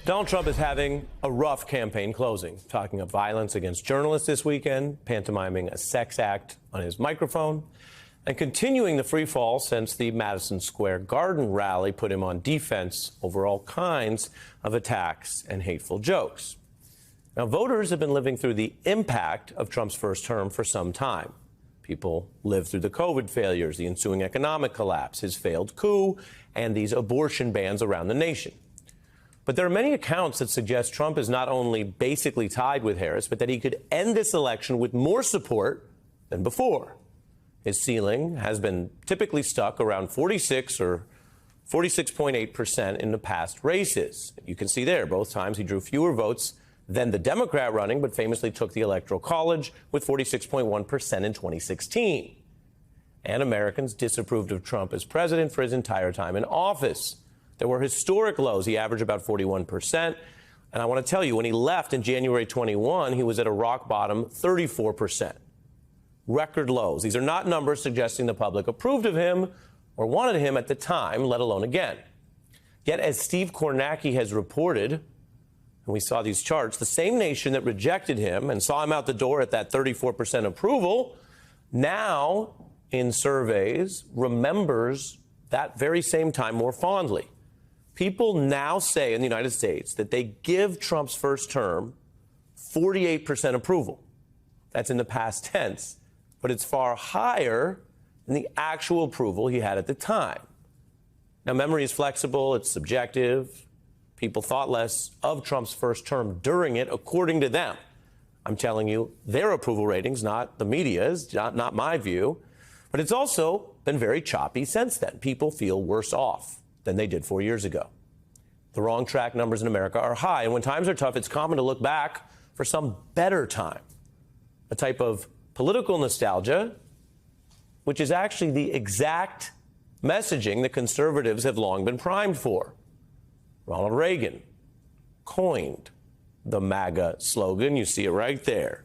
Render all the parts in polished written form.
Donald Trump is having a rough campaign closing, talking of violence against journalists this weekend, pantomiming a sex act on his microphone, and continuing the free fall since the Madison Square Garden rally put him on defense over all kinds of attacks and hateful jokes. Now, voters have been living through the impact of Trump's first term for some time. People lived through the COVID failures, the ensuing economic collapse, his failed coup, and these abortion bans around the nation. But there are many accounts that suggest Trump is not only basically tied with Harris, but that he could end this election with more support than before. His ceiling has been typically stuck around 46 or 46.8% in the past races. You can see there, both times he drew fewer votes than the Democrat running, but famously took the Electoral College with 46.1% in 2016. And Americans disapproved of Trump as president for his entire time in office. There were historic lows. He averaged about 41%. And I want to tell you, when he left in January 21, he was at a rock bottom 34%. Record lows. These are not numbers suggesting the public approved of him or wanted him at the time, let alone again. Yet, as Steve Kornacki has reported, and we saw these charts, the same nation that rejected him and saw him out the door at that 34% approval, now in surveys remembers that very same time more fondly. People now say in the United States that they give Trump's first term 48% approval. That's in the past tense, but it's far higher than the actual approval he had at the time. Now, memory is flexible, it's subjective. People thought less of Trump's first term during it, according to them. I'm telling you, their approval ratings, not the media's, not my view. But it's also been very choppy since then. People feel worse off than they did 4 years ago. The wrong track numbers in America are high. And when times are tough, it's common to look back for some better time. A type of political nostalgia, which is actually the exact messaging that conservatives have long been primed for. Ronald Reagan coined the MAGA slogan. You see it right there.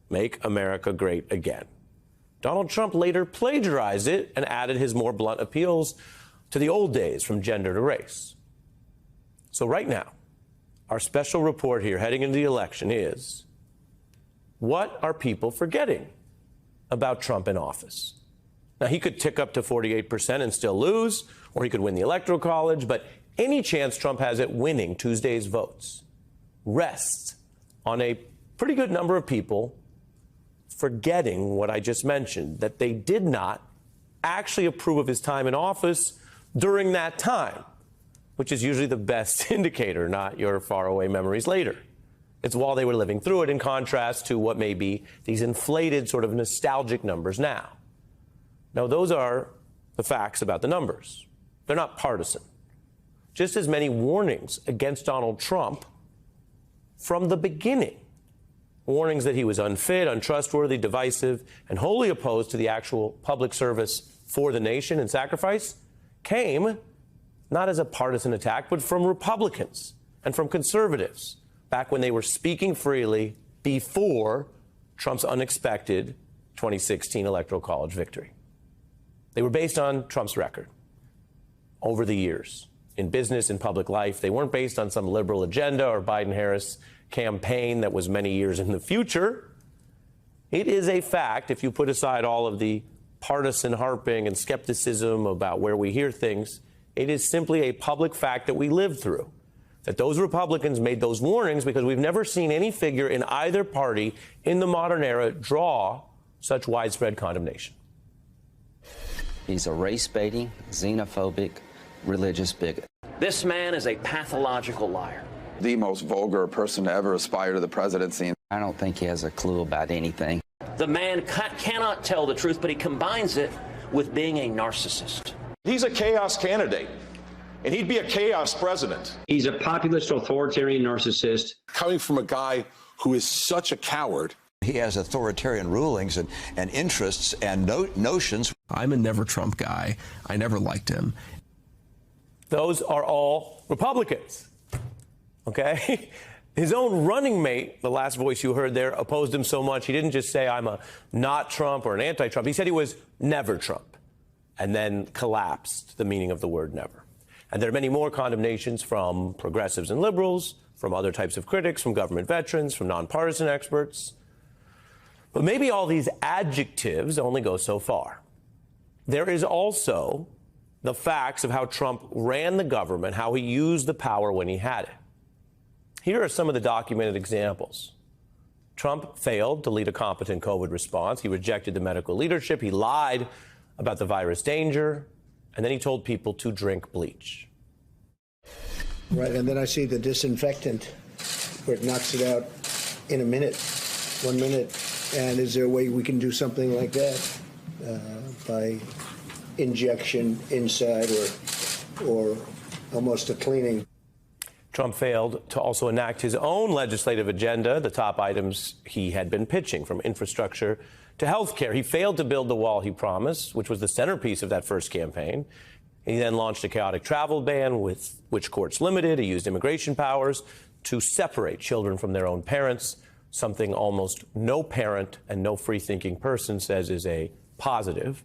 Make America great again. Donald Trump later plagiarized it and added his more blunt appeals to the old days, from gender to race. So right now, our special report here heading into the election is, what are people forgetting about Trump in office? Now, he could tick up to 48% and still lose, or he could win the Electoral College, but any chance Trump has at winning Tuesday's votes rests on a pretty good number of people forgetting what I just mentioned, that they did not actually approve of his time in office during that time, which is usually the best indicator, not your faraway memories later. It's while they were living through it, in contrast to what may be these inflated sort of nostalgic numbers now. Now, those are the facts about the numbers. They're not partisan. Just as many warnings against Donald Trump from the beginning, warnings that he was unfit, untrustworthy, divisive, and wholly opposed to the actual public service for the nation and sacrifice, came not as a partisan attack, but from Republicans and from conservatives back when they were speaking freely before Trump's unexpected 2016 Electoral College victory. They were based on Trump's record over the years in business, in public life. They weren't based on some liberal agenda or Biden-Harris campaign that was many years in the future. It is a fact, if you put aside all of the partisan harping and skepticism about where we hear things, it is simply a public fact that we lived through, that those Republicans made those warnings because we've never seen any figure in either party in the modern era draw such widespread condemnation. He's a race-baiting, xenophobic, religious bigot. This man is a pathological liar. The most vulgar person to ever aspire to the presidency. I don't think he has a clue about anything. The man cannot tell the truth, but he combines it with being a narcissist. He's a chaos candidate, and he'd be a chaos president. He's a populist, authoritarian narcissist. Coming from a guy who is such a coward. He has authoritarian rulings and interests and notions. I'm a never Trump guy. I never liked him. Those are all Republicans. Okay? His own running mate, the last voice you heard there, opposed him so much, he didn't just say, I'm a not Trump or an anti-Trump. He said he was never Trump, and then collapsed the meaning of the word never. And there are many more condemnations from progressives and liberals, from other types of critics, from government veterans, from nonpartisan experts. But maybe all these adjectives only go so far. There is also the facts of how Trump ran the government, how he used the power when he had it. Here are some of the documented examples. Trump failed to lead a competent COVID response. He rejected the medical leadership. He lied about the virus danger. And then he told people to drink bleach. Right, and then I see the disinfectant where it knocks it out in a minute, 1 minute. And is there a way we can do something like that by injection inside or almost a cleaning? Trump failed to also enact his own legislative agenda, the top items he had been pitching, from infrastructure to health care. He failed to build the wall he promised, which was the centerpiece of that first campaign. He then launched a chaotic travel ban, with which courts limited. He used immigration powers to separate children from their own parents, something almost no parent and no free-thinking person says is a positive.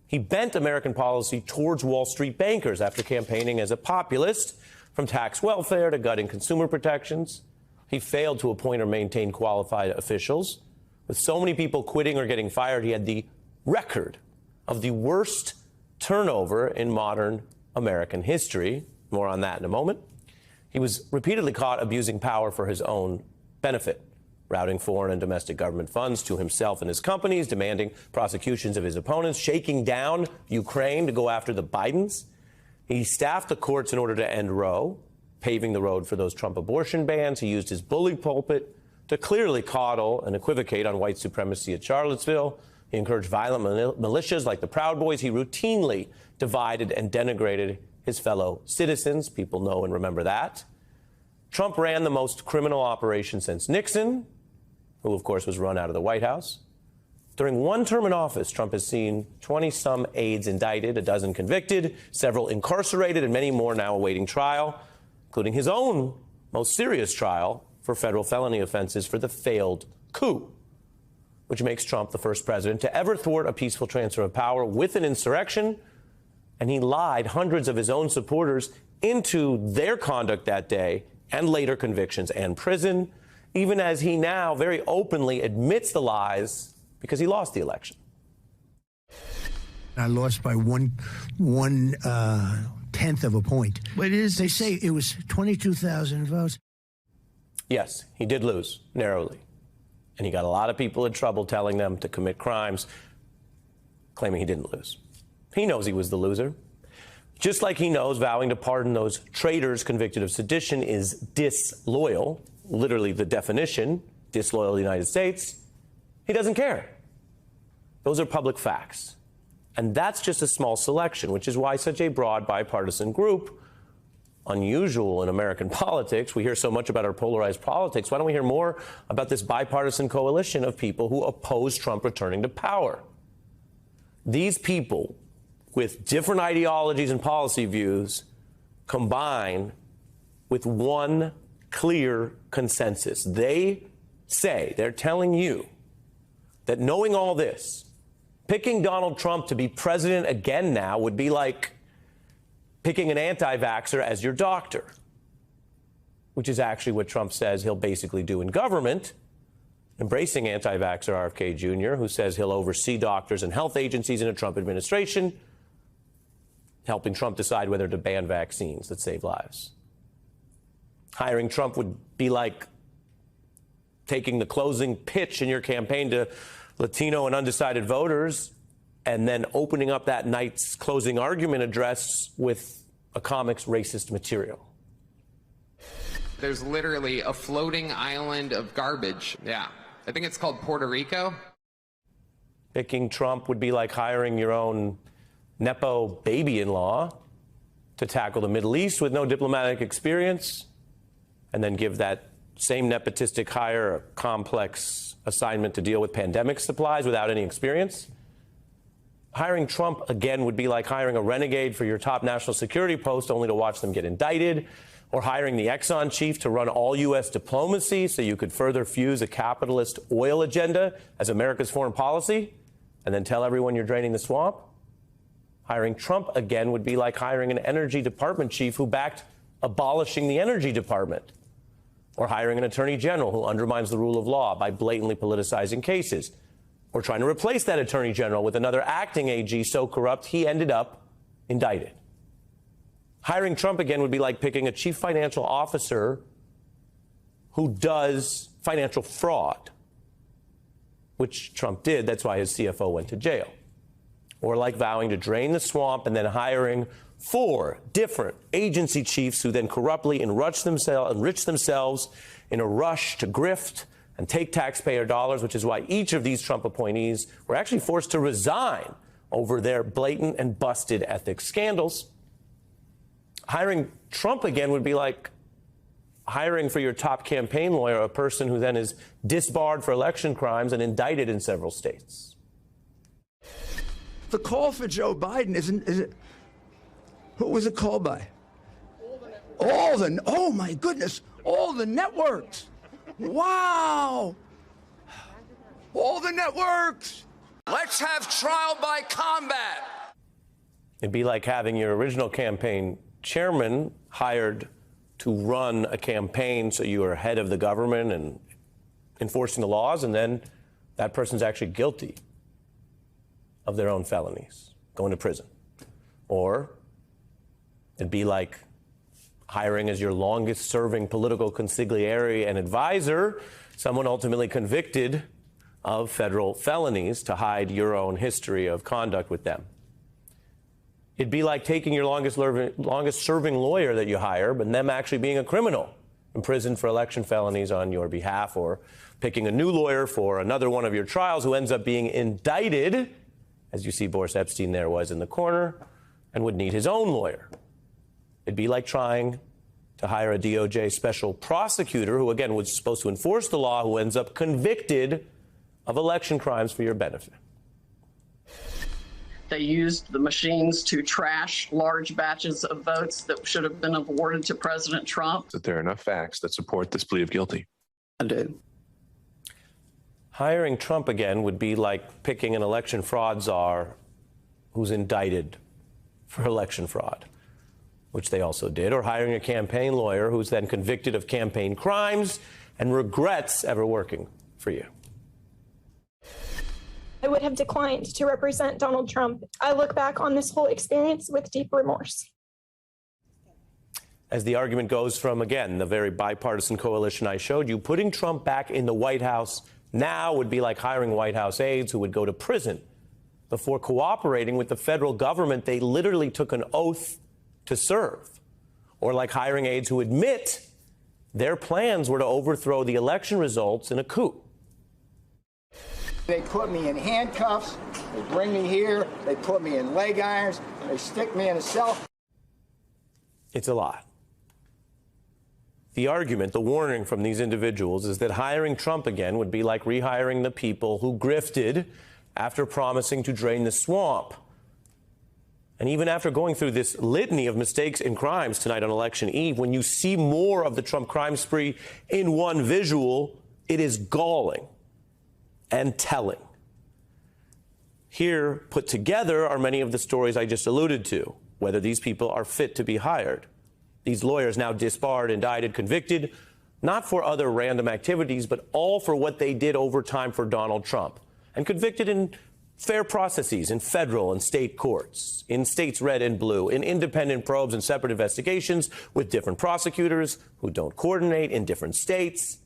He bent American policy towards Wall Street bankers after campaigning as a populist, from tax welfare to gutting consumer protections. He failed to appoint or maintain qualified officials. With so many people quitting or getting fired, he had the record of the worst turnover in modern American history. More on that in a moment. He was repeatedly caught abusing power for his own benefit, routing foreign and domestic government funds to himself and his companies, demanding prosecutions of his opponents, shaking down Ukraine to go after the Bidens. He staffed the courts in order to end Roe, paving the road for those Trump abortion bans. He used his bully pulpit to clearly coddle and equivocate on white supremacy at Charlottesville. He encouraged violent militias like the Proud Boys. He routinely divided and denigrated his fellow citizens. People know and remember that. Trump ran the most criminal operation since Nixon, who, of course, was run out of the White House. During one term in office, Trump has seen 20-some aides indicted, a dozen convicted, several incarcerated, and many more now awaiting trial, including his own most serious trial for federal felony offenses for the failed coup, which makes Trump the first president to ever thwart a peaceful transfer of power with an insurrection. And he lied hundreds of his own supporters into their conduct that day and later convictions and prison, even as he now very openly admits the lies because he lost the election. I lost by one tenth of a point. But they say it was 22,000 votes. Yes, he did lose narrowly. And he got a lot of people in trouble telling them to commit crimes, claiming he didn't lose. He knows he was the loser. Just like he knows vowing to pardon those traitors convicted of sedition is disloyal, literally the definition, disloyal to the United States, he doesn't care. Those are public facts. And that's just a small selection, which is why such a broad bipartisan group, unusual in American politics, we hear so much about our polarized politics. Why don't we hear more about this bipartisan coalition of people who oppose Trump returning to power? These people with different ideologies and policy views combine with one clear consensus. They say, they're telling you that knowing all this, picking Donald Trump to be president again now would be like picking an anti-vaxxer as your doctor, which is actually what Trump says he'll basically do in government, embracing anti-vaxxer RFK Jr., who says he'll oversee doctors and health agencies in a Trump administration, helping Trump decide whether to ban vaccines that save lives. Hiring Trump would be like taking the closing pitch in your campaign to Latino and undecided voters and then opening up that night's closing argument address with a comic's racist material. There's literally a floating island of garbage. Yeah. I think it's called Puerto Rico. Picking Trump would be like hiring your own Nepo baby-in-law to tackle the Middle East with no diplomatic experience, and then give that same nepotistic hire a complex assignment to deal with pandemic supplies without any experience. Hiring Trump again would be like hiring a renegade for your top national security post only to watch them get indicted, or hiring the Exxon chief to run all U.S. diplomacy so you could further fuse a capitalist oil agenda as America's foreign policy and then tell everyone you're draining the swamp. Hiring Trump again would be like hiring an energy department chief who backed abolishing the energy department, or hiring an attorney general who undermines the rule of law by blatantly politicizing cases, or trying to replace that attorney general with another acting AG so corrupt he ended up indicted. Hiring Trump again would be like picking a chief financial officer who does financial fraud, which Trump did. That's why his CFO went to jail. Or like vowing to drain the swamp and then hiring 4 different agency chiefs who then corruptly enrich themselves in a rush to grift and take taxpayer dollars, which is why each of these Trump appointees were actually forced to resign over their blatant and busted ethics scandals. Hiring Trump again would be like hiring for your top campaign lawyer a person who then is disbarred for election crimes and indicted in several states. The call for Joe Biden isn't who was it called by? Oh my goodness, all the networks. Wow. All the networks. Let's have trial by combat. It'd be like having your original campaign chairman hired to run a campaign so you are head of the government and enforcing the laws, and then that person's actually guilty of their own felonies, going to prison. Or it'd be like hiring as your longest serving political consigliere and advisor someone ultimately convicted of federal felonies to hide your own history of conduct with them. It'd be like taking your longest serving lawyer that you hire, but them actually being a criminal imprisoned for election felonies on your behalf, or picking a new lawyer for another one of your trials who ends up being indicted, as you see Boris Epstein there was in the corner, and would need his own lawyer. It'd be like trying to hire a DOJ special prosecutor who, again, was supposed to enforce the law, who ends up convicted of election crimes for your benefit. They used the machines to trash large batches of votes that should have been awarded to President Trump. That there are enough facts that support this plea of guilty. I do. Hiring Trump again would be like picking an election fraud czar who's indicted for election fraud, which they also did, or hiring a campaign lawyer who's then convicted of campaign crimes and regrets ever working for you. I would have declined to represent Donald Trump. I look back on this whole experience with deep remorse. As the argument goes from, again, the very bipartisan coalition I showed you, putting Trump back in the White House now would be like hiring White House aides who would go to prison before cooperating with the federal government they literally took an oath to serve. Or like hiring aides who admit their plans were to overthrow the election results in a coup. They put me in handcuffs, they bring me here, they put me in leg irons, they stick me in a cell. It's a lot. The argument, the warning from these individuals is that hiring Trump again would be like rehiring the people who grifted after promising to drain the swamp. And even after going through this litany of mistakes and crimes tonight on election eve, when you see more of the Trump crime spree in one visual, it is galling and telling. Here, put together, are many of the stories I just alluded to, whether these people are fit to be hired. These lawyers now disbarred, indicted, convicted, not for other random activities, but all for what they did over time for Donald Trump, and convicted in fair processes in federal and state courts, in states red and blue, in independent probes and separate investigations with different prosecutors who don't coordinate in different states.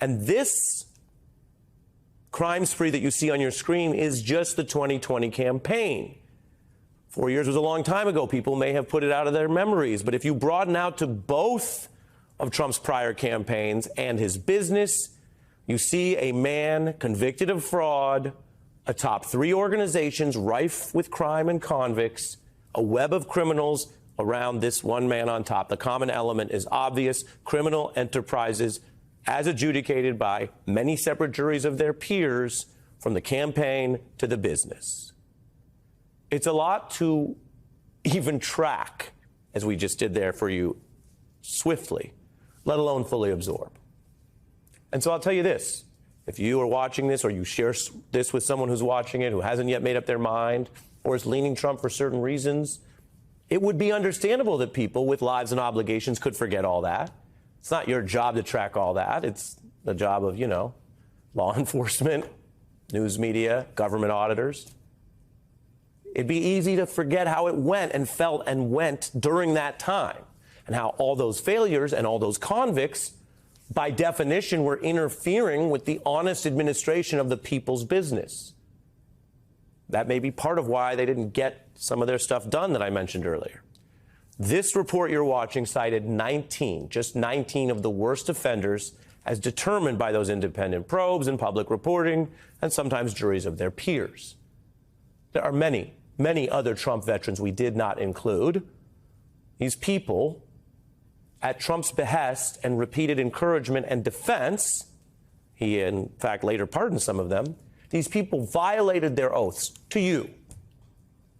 And this crime spree that you see on your screen is just the 2020 campaign. 4 years was a long time ago. People may have put it out of their memories. But if you broaden out to both of Trump's prior campaigns and his business, you see a man convicted of fraud, atop 3 organizations rife with crime and convicts, a web of criminals around this one man on top. The common element is obvious: criminal enterprises as adjudicated by many separate juries of their peers, from the campaign to the business. It's a lot to even track, as we just did there for you, swiftly, let alone fully absorb. And so I'll tell you this. If you are watching this, or you share this with someone who's watching it, who hasn't yet made up their mind, or is leaning Trump for certain reasons, it would be understandable that people with lives and obligations could forget all that. It's not your job to track all that. It's the job of, law enforcement, news media, government auditors. It'd be easy to forget how it went and felt and went during that time, and how all those failures and all those convicts, by definition, were interfering with the honest administration of the people's business. That may be part of why they didn't get some of their stuff done that I mentioned earlier. This report you're watching cited 19 of the worst offenders as determined by those independent probes and public reporting, and sometimes juries of their peers. There are many, many other Trump veterans we did not include. These people, at Trump's behest and repeated encouragement and defense, he in fact later pardoned some of them, these people violated their oaths to you,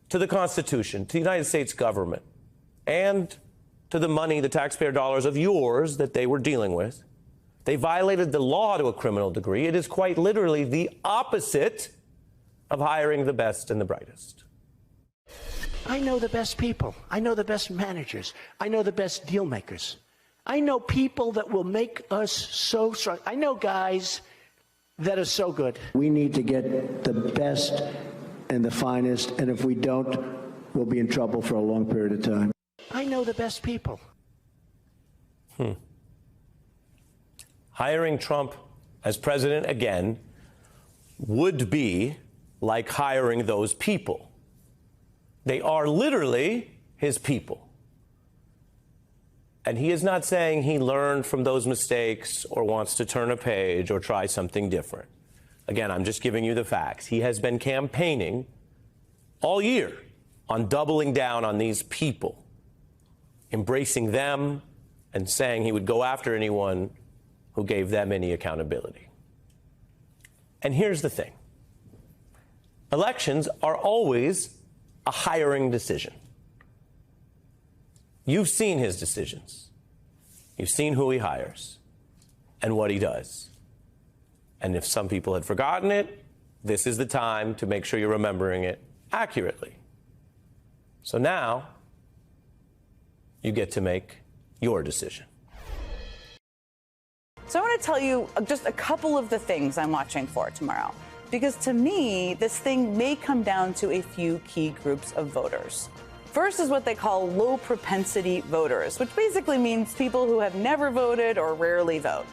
to the Constitution, to the United States government, and to the money, the taxpayer dollars of yours that they were dealing with. They violated the law to a criminal degree. It is quite literally the opposite of hiring the best and the brightest. I know the best people. I know the best managers. I know the best deal makers. I know people that will make us so strong. I know guys that are so good. We need to get the best and the finest, and if we don't, we'll be in trouble for a long period of time. I know the best people. Hiring Trump as president again would be like hiring those people. They are literally his people. And he is not saying he learned from those mistakes or wants to turn a page or try something different. Again, I'm just giving you the facts. He has been campaigning all year on doubling down on these people, embracing them, and saying he would go after anyone who gave them any accountability. And here's the thing. Elections are always a hiring decision. You've seen his decisions. You've seen who he hires and what he does. And if some people had forgotten it, this is the time to make sure you're remembering it accurately. So now you get to make your decision. So I want to tell you just a couple of the things I'm watching for tomorrow, because to me, this thing may come down to a few key groups of voters. First is what they call low propensity voters, which basically means people who have never voted or rarely vote.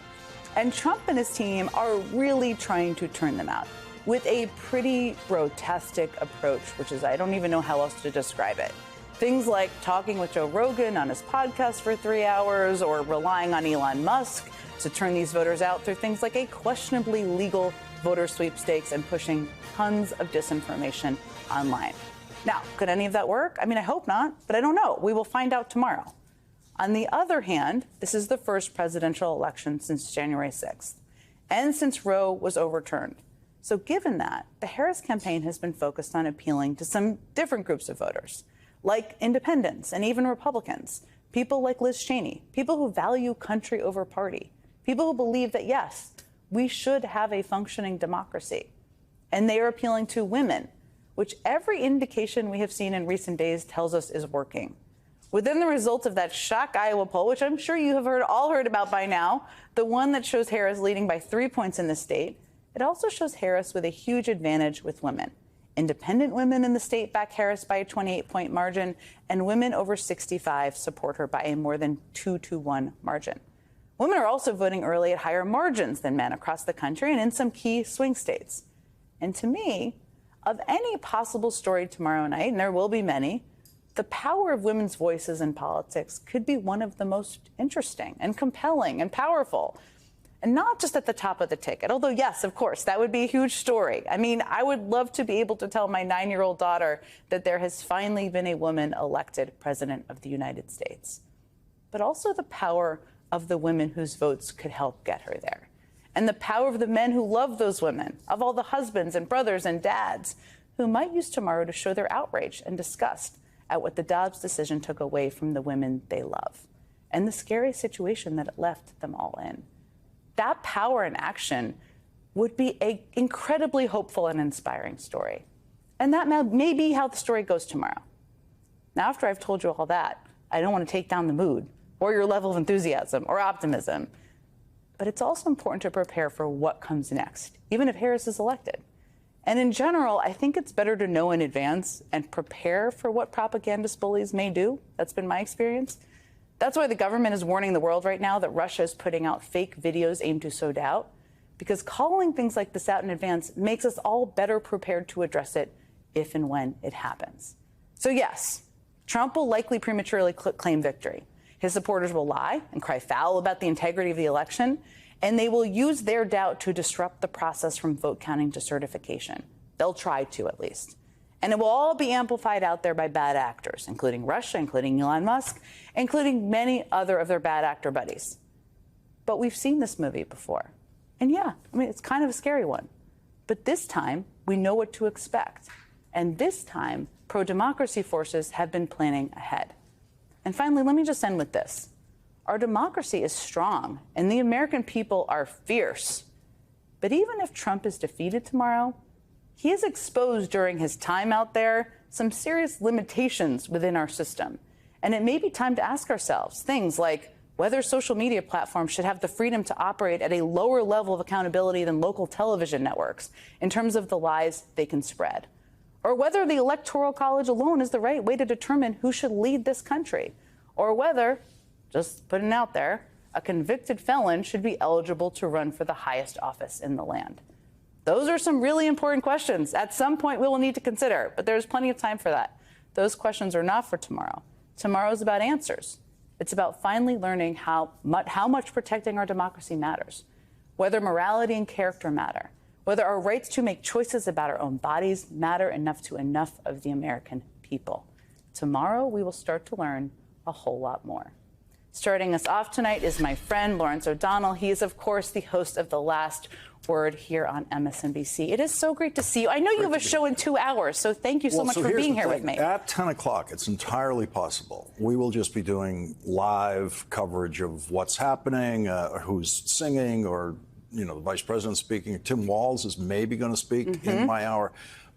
And Trump and his team are really trying to turn them out with a pretty grotesque approach, which is, I don't even know how else to describe it. Things like talking with Joe Rogan on his podcast for 3 hours, or relying on Elon Musk to turn these voters out through things like a questionably legal voter sweepstakes and pushing tons of disinformation online. Now, could any of that work? I mean, I hope not, but I don't know. We will find out tomorrow. On the other hand, this is the first presidential election since January 6th, and since Roe was overturned. So given that, the Harris campaign has been focused on appealing to some different groups of voters, like independents and even Republicans, people like Liz Cheney, people who value country over party, people who believe that, yes, we should have a functioning democracy. And they are appealing to women, which every indication we have seen in recent days tells us is working. Within the results of that shock Iowa poll, which I'm sure you have all heard about by now, the one that shows Harris leading by 3 points in the state, it also shows Harris with a huge advantage with women. Independent women in the state back Harris by a 28-point margin, and women over 65 support her by a more than 2-to-1 margin. Women are also voting early at higher margins than men across the country and in some key swing states. And to me, of any possible story tomorrow night, and there will be many, the power of women's voices in politics could be one of the most interesting and compelling and powerful. And not just at the top of the ticket, although, yes, of course, that would be a huge story. I mean, I would love to be able to tell my 9-year-old daughter that there has finally been a woman elected president of the United States. But also the power of the women whose votes could help get her there. And the power of the men who love those women, of all the husbands and brothers and dads who might use tomorrow to show their outrage and disgust at what the Dobbs decision took away from the women they love, and the scary situation that it left them all in. That power in action would be an incredibly hopeful and inspiring story. And that may be how the story goes tomorrow. Now, after I've told you all that, I don't want to take down the mood or your level of enthusiasm or optimism. But it's also important to prepare for what comes next, even if Harris is elected. And in general, I think it's better to know in advance and prepare for what propagandist bullies may do. That's been my experience. That's why the government is warning the world right now that Russia is putting out fake videos aimed to sow doubt, because calling things like this out in advance makes us all better prepared to address it if and when it happens. So yes, Trump will likely prematurely claim victory. His supporters will lie and cry foul about the integrity of the election, and they will use their doubt to disrupt the process from vote counting to certification. They'll try to, at least. And it will all be amplified out there by bad actors, including Russia, including Elon Musk, including many other of their bad actor buddies. But we've seen this movie before. And yeah, I mean, it's kind of a scary one. But this time, we know what to expect. And this time, pro-democracy forces have been planning ahead. And finally, let me just end with this. Our democracy is strong, and the American people are fierce. But even if Trump is defeated tomorrow, he has exposed during his time out there some serious limitations within our system. And it may be time to ask ourselves things like whether social media platforms should have the freedom to operate at a lower level of accountability than local television networks in terms of the lies they can spread. Or whether the Electoral College alone is the right way to determine who should lead this country. Or whether, just putting it out there, a convicted felon should be eligible to run for the highest office in the land. Those are some really important questions. At some point, we will need to consider, but there's plenty of time for that. Those questions are not for tomorrow. Tomorrow is about answers. It's about finally learning how much protecting our democracy matters, whether morality and character matter, whether our rights to make choices about our own bodies matter enough to enough of the American people. Tomorrow, we will start to learn a whole lot more. Starting us off tonight is my friend Lawrence O'Donnell. He is, of course, the host of The Last Word here on MSNBC. It is so great to see you. I know you have a show in 2 hours, so thank you so much for being here with me. At 10 o'clock, it's entirely possible. We will just be doing live coverage of what's happening, who's singing, or, you know, the vice president speaking. Tim Walz is maybe going to speak in my hour.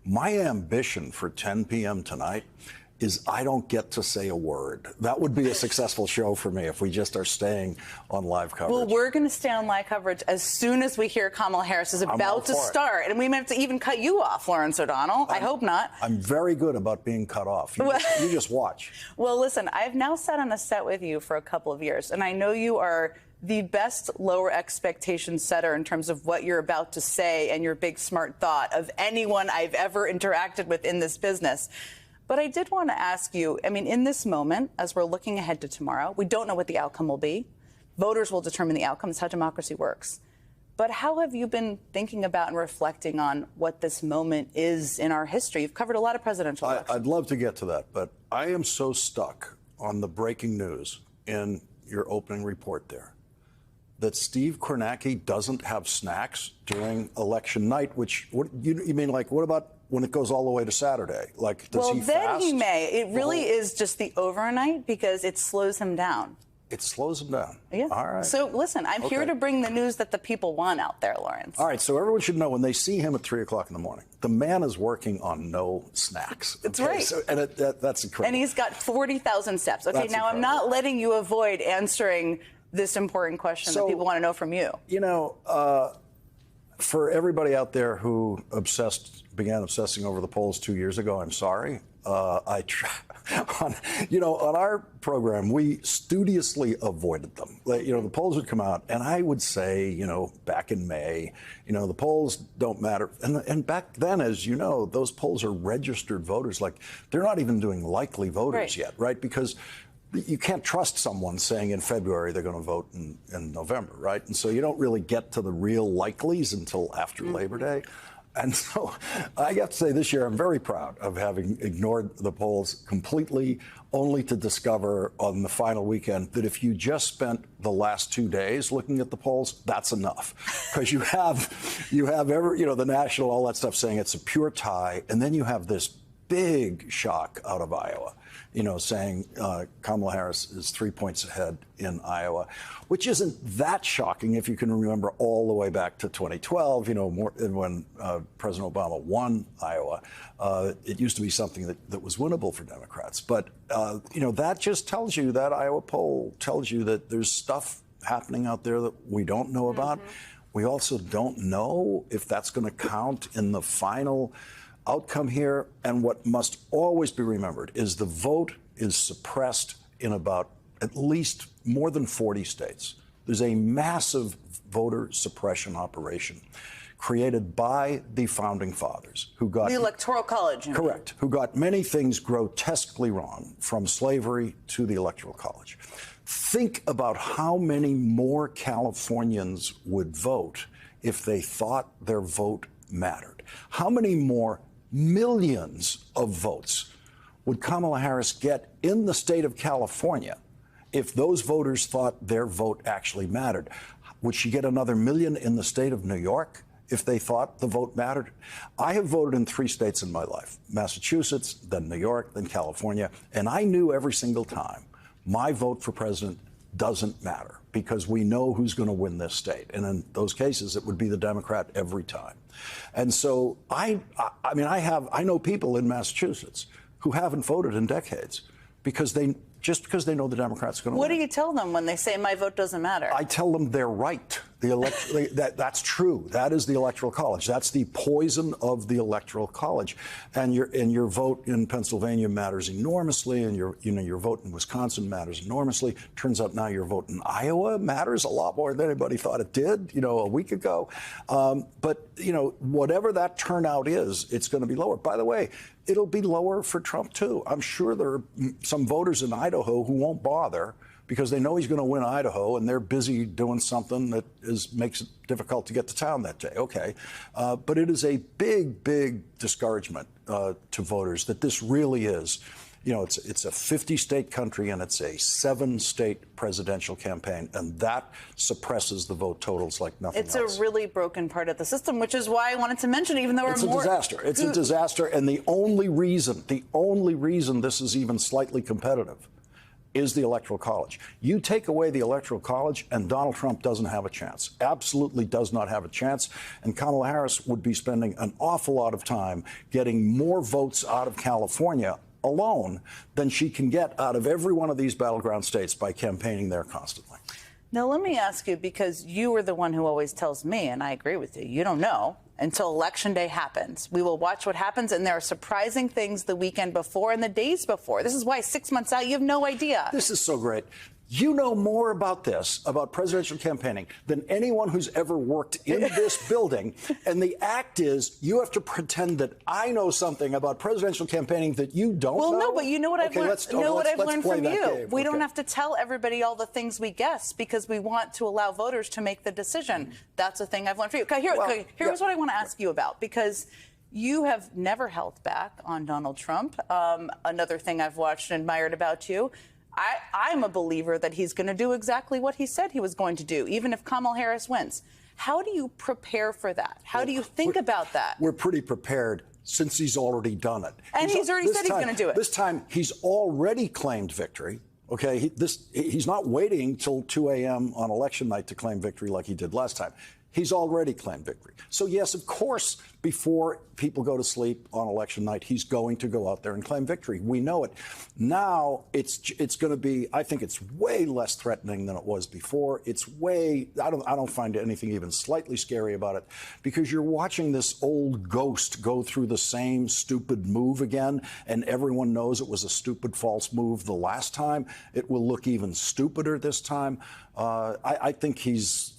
My ambition for 10 p.m. tonight is I don't get to say a word. That would be a successful show for me if we just are staying on live coverage. Well, we're going to stay on live coverage as soon as we hear Kamala Harris is about to start. And we may have to even cut you off, Lawrence O'Donnell. I hope not. I'm very good about being cut off. You just watch. Well, listen, I've now sat on a set with you for a couple of years, and I know you are the best lower expectation setter in terms of what you're about to say and your big smart thought of anyone I've ever interacted with in this business. But I did want to ask you, I mean, in this moment, as we're looking ahead to tomorrow, we don't know what the outcome will be. Voters will determine the outcome. It's how democracy works. But how have you been thinking about and reflecting on what this moment is in our history? You've covered a lot of presidential elections. I'd love to get to that, but I am so stuck on the breaking news in your opening report there that Steve Kornacki doesn't have snacks during election night, which, what you mean, like, what about when it goes all the way to Saturday? Like, does he fast? Well, then he may. It really is just the overnight because it slows him down. It slows him down? Yeah. All right. So, listen, I'm here to bring the news that the people want out there, Lawrence. All right, so everyone should know when they see him at 3 o'clock in the morning, the man is working on no snacks. That's right. So, and that's incredible. And he's got 40,000 steps. Okay, now I'm not letting you avoid answering this important question that people want to know from you. You know, for everybody out there who began obsessing over the polls 2 years ago, I'm sorry. On our program, we studiously avoided them. You know, the polls would come out, and I would say, you know, back in May, you know, the polls don't matter. And back then, as you know, those polls are registered voters. Like, they're not even doing likely voters yet, right? Because you can't trust someone saying in February they're going to vote in November, right? And so you don't really get to the real likelies until after Labor Day. And so I have to say this year I'm very proud of having ignored the polls completely, only to discover on the final weekend that if you just spent the last 2 days looking at the polls, that's enough. Because you have the national, all that stuff saying it's a pure tie, and then you have this big shock out of Iowa. saying Kamala Harris is 3 points ahead in Iowa, which isn't that shocking if you can remember all the way back to 2012, when President Obama won Iowa. It used to be something that was winnable for Democrats. But, that just tells you, that Iowa poll tells you that there's stuff happening out there that we don't know about. We also don't know if that's going to count in the final outcome here. And what must always be remembered is the vote is suppressed in about at least more than 40 states. There's a massive voter suppression operation created by the founding fathers who got the Electoral College. Correct. Who got many things grotesquely wrong, from slavery to the Electoral College. Think about how many more Californians would vote if they thought their vote mattered. How many more millions of votes would Kamala Harris get in the state of California if those voters thought their vote actually mattered? Would she get another million in the state of New York if they thought the vote mattered? I have voted in 3 states in my life, Massachusetts, then New York, then California, and I knew every single time my vote for president doesn't matter because we know who's going to win this state. And in those cases, it would be the Democrat every time. And so I know people in Massachusetts who haven't voted in decades because they know the Democrats are going to win. What do you tell them when they say my vote doesn't matter? I tell them they're right. That's true. That is the Electoral College. That's the poison of the Electoral College. And your vote in Pennsylvania matters enormously, and your vote in Wisconsin matters enormously. Turns out now your vote in Iowa matters a lot more than anybody thought it did, a week ago. But whatever that turnout is, it's going to be lower. By the way, it'll be lower for Trump too. I'm sure there are some voters in Idaho who won't bother because they know he's going to win Idaho, and they're busy doing something that makes it difficult to get to town that day. Okay. But it is a big, big discouragement to voters that this really is. It's a 50-state country, and it's a 7-state presidential campaign, and that suppresses the vote totals like nothing else. It's a really broken part of the system, which is why I wanted to mention, even though it's a disaster. It's a disaster, and the only reason this is even slightly competitive is the Electoral College. You take away the Electoral College, and Donald Trump doesn't have a chance. Absolutely does not have a chance. And Kamala Harris would be spending an awful lot of time getting more votes out of California alone than she can get out of every one of these battleground states by campaigning there constantly. Now, let me ask you, because you are the one who always tells me, and I agree with you, you don't know until Election Day happens. We will watch what happens, and there are surprising things the weekend before and the days before. This is why 6 months out, you have no idea. This is so great. You know more about this, about presidential campaigning, than anyone who's ever worked in this building. And the act is you have to pretend that I know something about presidential campaigning that you don't know. Well, no, but you know what I've learned, from you. Game. We don't have to tell everybody all the things we guess because we want to allow voters to make the decision. That's a thing I've learned from you. Here's what I want to ask you about, because you have never held back on Donald Trump. Another thing I've watched and admired about you. I'm a believer that he's going to do exactly what he said he was going to do, even if Kamala Harris wins. How do you prepare for that? How do you think about that? We're pretty prepared since he's already done it. And he's already said he's going to do it. This time, he's already claimed victory. Okay, he's not waiting till 2 a.m. on election night to claim victory like he did last time. He's already claimed victory. So, yes, of course, before people go to sleep on election night, he's going to go out there and claim victory. We know it. Now it's going to be, I think it's way less threatening than it was before. It's way, I don't find anything even slightly scary about it, because you're watching this old ghost go through the same stupid move again, and everyone knows it was a stupid false move the last time. It will look even stupider this time. I think he's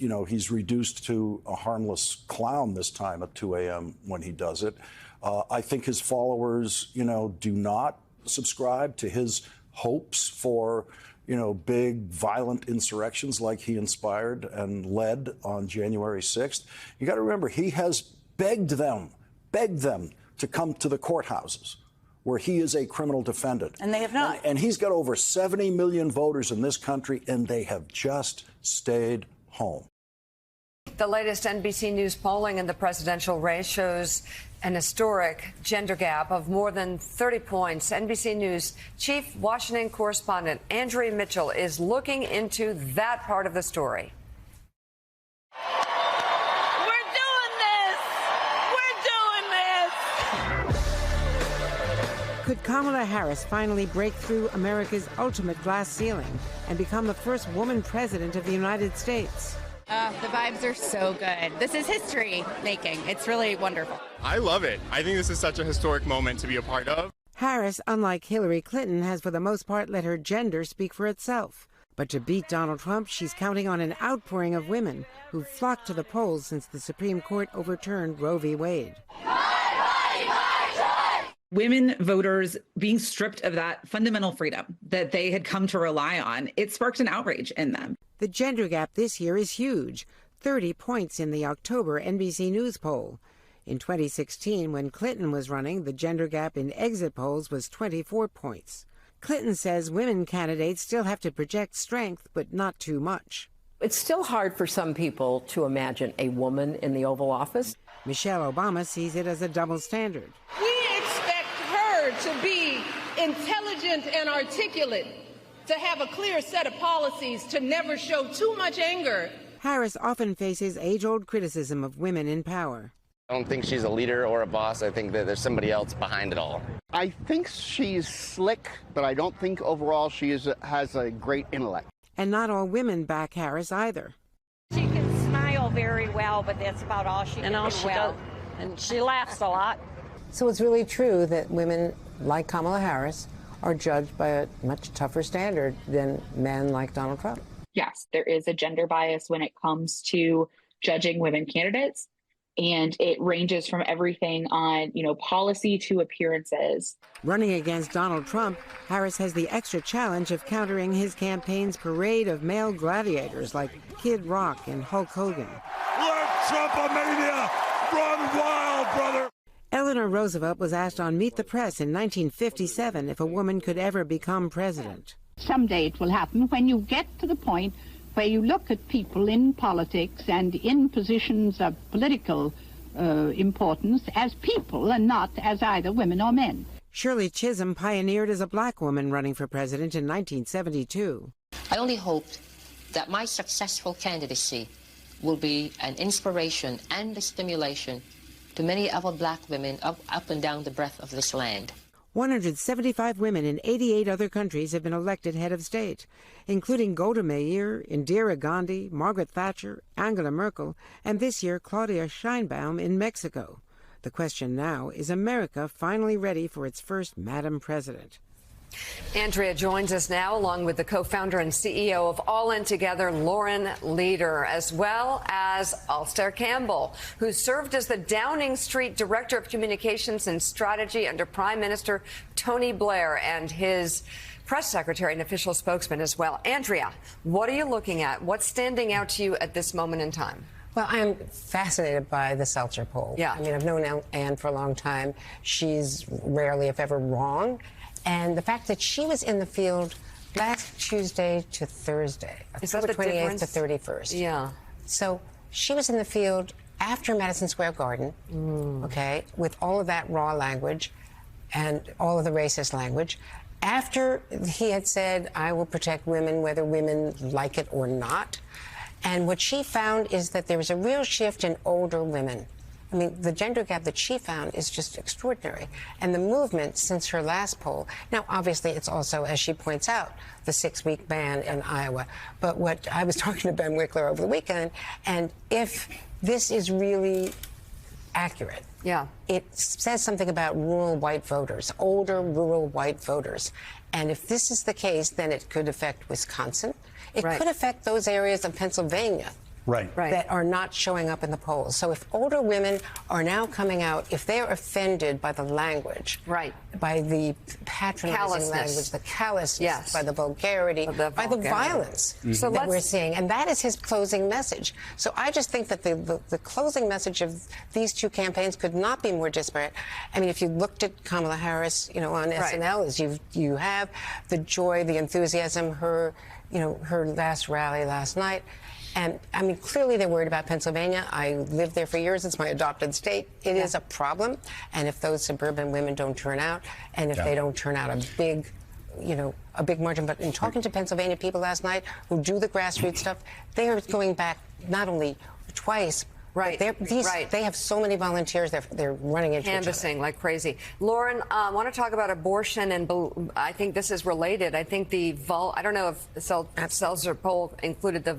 reduced to a harmless clown this time at 2 a.m. when he does it. I think his followers, do not subscribe to his hopes for, big violent insurrections like he inspired and led on January 6th. You got to remember, he has begged them to come to the courthouses where he is a criminal defendant. And they have not. And he's got over 70 million voters in this country, and they have just stayed home. The latest NBC News polling in the presidential race shows an historic gender gap of more than 30 points. NBC News chief Washington correspondent Andrea Mitchell is looking into that part of the story. We're doing this! Could Kamala Harris finally break through America's ultimate glass ceiling and become the first woman president of the United States? The vibes are so good. This is history making. It's really wonderful. I love it. I think this is such a historic moment to be a part of. Harris, unlike Hillary Clinton, has for the most part let her gender speak for itself. But to beat Donald Trump, she's counting on an outpouring of women who've flocked to the polls since the Supreme Court overturned Roe v. Wade. Women voters being stripped of that fundamental freedom that they had come to rely on, it sparked an outrage in them. The gender gap this year is huge, 30 points in the October NBC News poll. In 2016, when Clinton was running, the gender gap in exit polls was 24 points. Clinton says women candidates still have to project strength, but not too much. It's still hard for some people to imagine a woman in the Oval Office. Michelle Obama sees it as a double standard. To be intelligent and articulate, to have a clear set of policies, to never show too much anger. Harris often faces age-old criticism of women in power. I don't think she's a leader or a boss. I think that there's somebody else behind it all. I think she's slick, but I don't think overall she has a great intellect. And not all women back Harris either. She can smile very well, but that's about all she can do well. And she laughs a lot. So it's really true that women like Kamala Harris are judged by a much tougher standard than men like Donald Trump. Yes, there is a gender bias when it comes to judging women candidates. And it ranges from everything on, policy to appearances. Running against Donald Trump, Harris has the extra challenge of countering his campaign's parade of male gladiators like Kid Rock and Hulk Hogan. Let Trumpomania run wild, brother! Eleanor Roosevelt was asked on Meet the Press in 1957 if a woman could ever become president. Someday it will happen when you get to the point where you look at people in politics and in positions of political importance as people and not as either women or men. Shirley Chisholm pioneered as a black woman running for president in 1972. I only hope that my successful candidacy will be an inspiration and a stimulation to many other black women up and down the breadth of this land. 175 women in 88 other countries have been elected head of state, including Golda Meir, Indira Gandhi, Margaret Thatcher, Angela Merkel, and this year Claudia Sheinbaum in Mexico. The question now, is America finally ready for its first Madam President? Andrea joins us now, along with the co-founder and CEO of All In Together, Lauren Leader, as well as Alastair Campbell, who served as the Downing Street Director of Communications and Strategy under Prime Minister Tony Blair, and his press secretary and official spokesman as well. Andrea, what are you looking at? What's standing out to you at this moment in time? Well, I'm fascinated by the Seltzer poll. Yeah. I mean, I've known Anne for a long time. She's rarely, if ever, wrong. And the fact that she was in the field last Tuesday to Thursday, October 28th to 31st. Yeah. So she was in the field after Madison Square Garden, okay, with all of that raw language and all of the racist language. After he had said, I will protect women, whether women like it or not. And what she found is that there was a real shift in older women. I mean, the gender gap that she found is just extraordinary. And the movement since her last poll, now, obviously, it's also, as she points out, the 6-week ban in Iowa. But what I was talking to Ben Wickler over the weekend, and if this is really accurate, it says something about rural white voters, older rural white voters. And if this is the case, then it could affect Wisconsin. It could affect those areas of Pennsylvania that are not showing up in the polls. So if older women are now coming out, if they're offended by the language, by the patronizing language, the callousness, by the vulgarity, by the violence that we're seeing, and that is his closing message. So I just think that the closing message of these two campaigns could not be more disparate. I mean, if you looked at Kamala Harris, on SNL, as you have, the joy, the enthusiasm, her last rally last night. And I mean, clearly they're worried about Pennsylvania. I lived there for years. It's my adopted state. It is a problem. And if those suburban women don't turn out, and if they don't turn out a big margin. But in talking to Pennsylvania people last night who do the grassroots stuff, they are going back not only twice. Right. They have so many volunteers. They're running into canvassing like crazy. Lauren, I want to talk about abortion, and I think this is related. I think I don't know if the Seltzer poll included the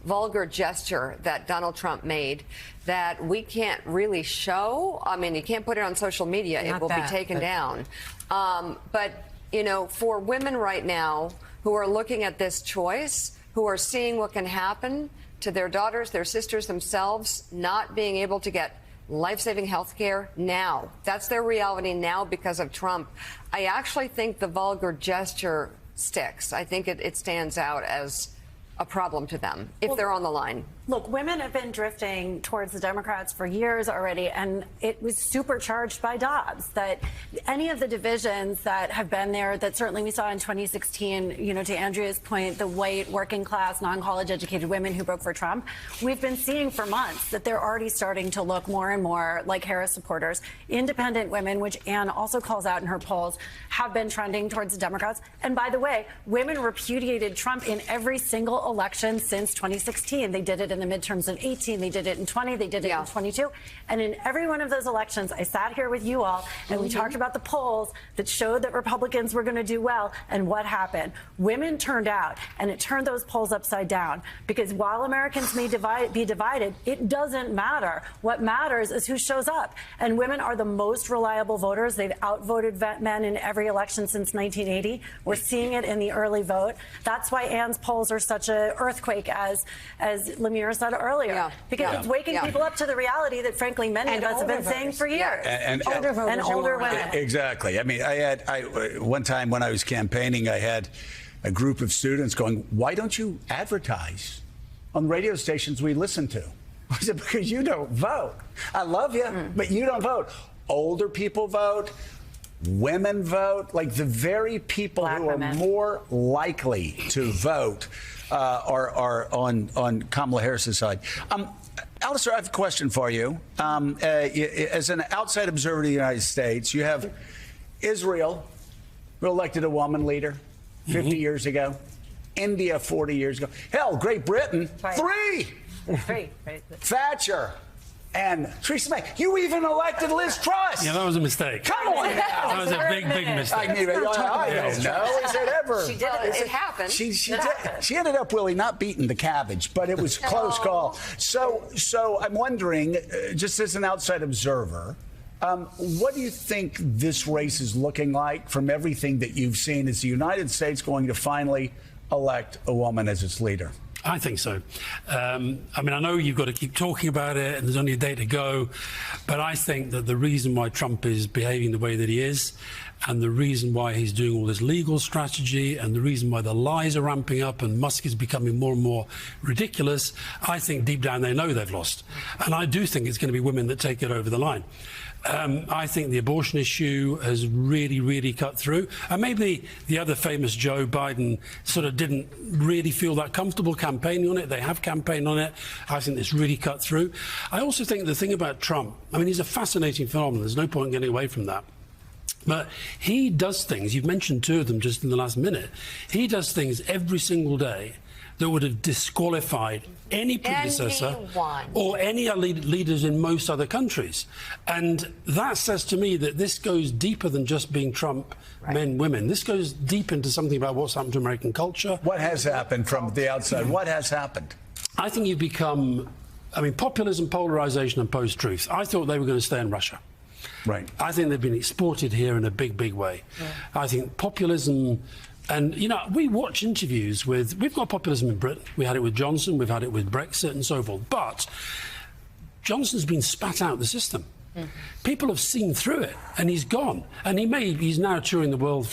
vulgar gesture that Donald Trump made that we can't really show. I mean, you can't put it on social media. It will be taken down. But, for women right now who are looking at this choice, who are seeing what can happen to their daughters, their sisters, themselves, not being able to get life-saving health care now. That's their reality now because of Trump. I actually think the vulgar gesture sticks. I think it stands out as a problem to them if they're on the line. Look, women have been drifting towards the Democrats for years already, and it was supercharged by Dobbs. That any of the divisions that have been there, that certainly we saw in 2016, to Andrea's point, the white, working class, non-college educated women who broke for Trump, we've been seeing for months that they're already starting to look more and more like Harris supporters. Independent women, which Ann also calls out in her polls, have been trending towards the Democrats. And by the way, women repudiated Trump in every single election since 2016. They did it in the midterms of 18, they did it in 20, they did it in 22. And in every one of those elections, I sat here with you all and we talked about the polls that showed that Republicans were going to do well. And what happened? Women turned out, and it turned those polls upside down. Because while Americans may be divided, it doesn't matter. What matters is who shows up. And women are the most reliable voters. They've outvoted men in every election since 1980. We're seeing it in the early vote. That's why Ann's polls are such an earthquake, as Lemire said earlier, because it's waking people up to the reality that, frankly, many of us have been saying for years. And older women. Exactly. I mean, I one time when I was campaigning, I had a group of students going, "Why don't you advertise on radio stations we listen to?" I said, "Because you don't vote. I love you, but you don't vote. Older people vote. Women vote. Like the very people who are more likely to vote are on Kamala Harris's side." Alistair, I have a question for you. As an outside observer of the United States, you have Israel, who elected a woman leader 50 years ago. India 40 years ago. Hell, Great Britain, three. Thatcher. And Theresa May, you even elected Liz Truss. Yeah, that was a mistake. Come on now. That was a big mistake. I don't know. Is it ever? She did it. It happened. She ended up really not beating the cabbage, but it was a close call. So I'm wondering, just as an outside observer, what do you think this race is looking like from everything that you've seen? Is the United States going to finally elect a woman as its leader? I think so. I mean, I know you've got to keep talking about it, and there's only a day to go, but I think that the reason why Trump is behaving the way that he is, and the reason why he's doing all this legal strategy, and the reason why the lies are ramping up and Musk is becoming more and more ridiculous, I think deep down they know they've lost. And I do think it's going to be women that take it over the line. I think the abortion issue has really, really cut through. And maybe the other famous Joe Biden sort of didn't really feel that comfortable campaigning on it. They have campaigned on it. I think it's really cut through. I also think the thing about Trump, I mean, he's a fascinating phenomenon. There's no point getting away from that. But he does things, you've mentioned two of them just in the last minute. He does things every single day that would have disqualified any predecessor or any leaders in most other countries. And that says to me that this goes deeper than just being Trump, men, women. This goes deep into something about what's happened to American culture. What has happened from the outside? What has happened? I think you've become, I mean, populism, polarization and post-truth. I thought they were going to stay in Russia. Right. I think they've been exported here in a big, big way. Yeah. I think populism... And, you know, we watch interviews with... We've got populism in Britain. We had it with Johnson. We've had it with Brexit and so forth. But Johnson's been spat out of the system. Mm-hmm. People have seen through it, and he's gone. And he's now touring the world,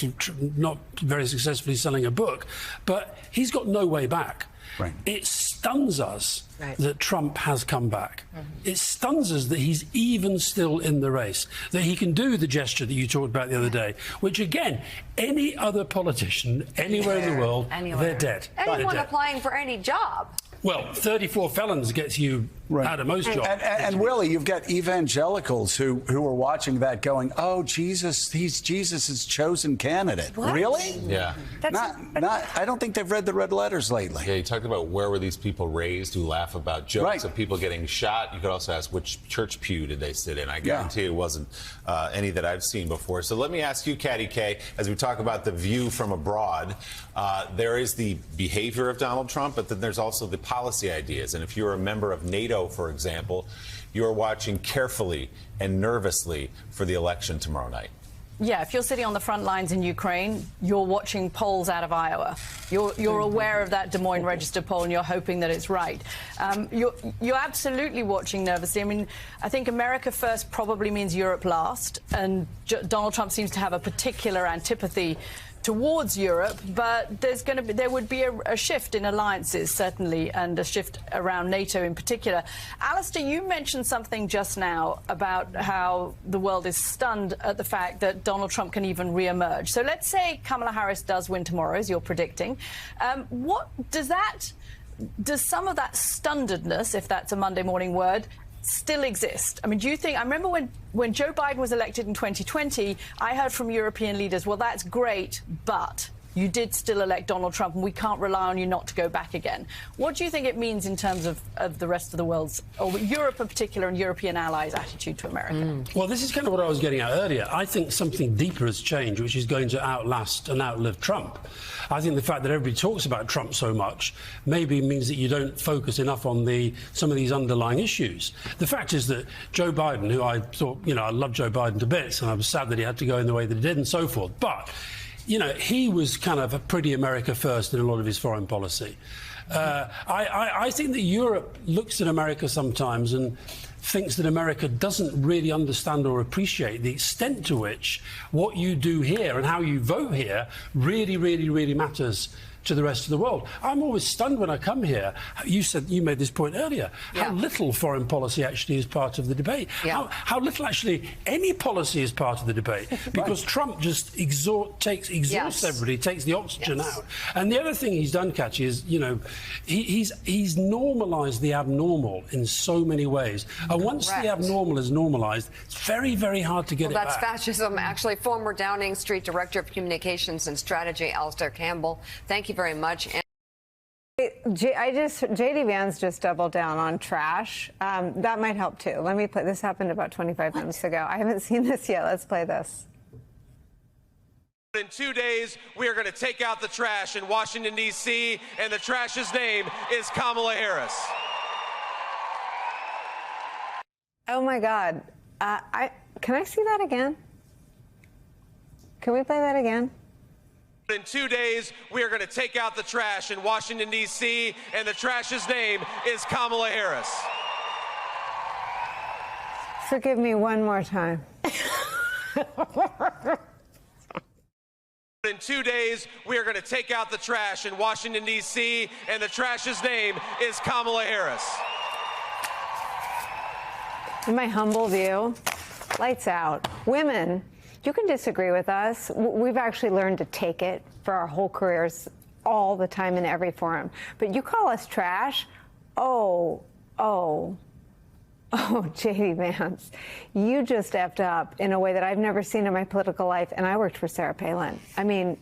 not very successfully selling a book, but he's got no way back. Right. It stuns us that Trump has come back. Mm-hmm. It stuns us that he's even still in the race, that he can do the gesture that you talked about the other day, which, again, any other politician anywhere in the world, they're dead. Anyone applying for any job. Well, 34 felons gets you out of most jobs. And Willie, you've got evangelicals who are watching that going, oh, Jesus, he's Jesus' chosen candidate. What? Really? Yeah. I don't think they've read the red letters lately. Yeah, you talked about where were these people raised who laugh about jokes of people getting shot. You could also ask which church pew did they sit in. I guarantee it wasn't any that I've seen before. So let me ask you, Katty Kay, as we talk about the view from abroad, there is the behavior of Donald Trump, but then there's also the policy ideas. And if you're a member of NATO, for example, you're watching carefully and nervously for the election tomorrow night. Yeah, if you're sitting on the front lines in Ukraine, you're watching polls out of Iowa. You're aware of that Des Moines Register poll, and you're hoping that it's right. You're absolutely watching nervously. I mean, I think America first probably means Europe last, and Donald Trump seems to have a particular antipathy towards Europe, but there would be a shift in alliances, certainly, and a shift around NATO in particular. Alistair, you mentioned something just now about how the world is stunned at the fact that Donald Trump can even re-emerge. So let's say Kamala Harris does win tomorrow, as you're predicting. Does some of that stunnedness, if that's a Monday morning word, still exist? I mean, do you think, I remember when Joe Biden was elected in 2020, I heard from European leaders, well, that's great, but you did still elect Donald Trump, and we can't rely on you not to go back again. What do you think it means in terms of the rest of the world's, or Europe in particular, and European allies' attitude to America? Well, this is kind of what I was getting at earlier. I think something deeper has changed, which is going to outlast and outlive Trump. I think the fact that everybody talks about Trump so much maybe means that you don't focus enough on some of these underlying issues. The fact is that Joe Biden, who I thought, I love Joe Biden to bits, and I was sad that he had to go in the way that he did and so forth, but he was kind of a pretty America first in a lot of his foreign policy. I think that Europe looks at America sometimes and thinks that America doesn't really understand or appreciate the extent to which what you do here and how you vote here really, really, really matters to the rest of the world. I'm always stunned when I come here. You made this point earlier, how little foreign policy actually is part of the debate. How little actually any policy is part of the debate, because Trump just exhausts everybody, takes the oxygen out. And the other thing he's done, Katty, is he's normalized the abnormal in so many ways. And once the abnormal is normalized, it's very, very hard to get it back. That's fascism. Actually, former Downing Street Director of Communications and Strategy, Alistair Campbell, thank you very much. JD Vance just doubled down on trash. That might help too. Let me play. This happened about 25 minutes ago. I haven't seen this yet. Let's play this. In 2 days, we are going to take out the trash in Washington, D.C., and the trash's name is Kamala Harris. Oh my God. Can I see that again? Can we play that again? In 2 days, we are going to take out the trash in Washington, D.C., and the trash's name is Kamala Harris. Forgive me one more time. In 2 days, we are going to take out the trash in Washington, D.C., and the trash's name is Kamala Harris. In my humble view, lights out. Women, you can disagree with us. We've actually learned to take it for our whole careers all the time in every forum. But you call us trash? Oh, J.D. Vance, you just effed up in a way that I've never seen in my political life, and I worked for Sarah Palin. I mean,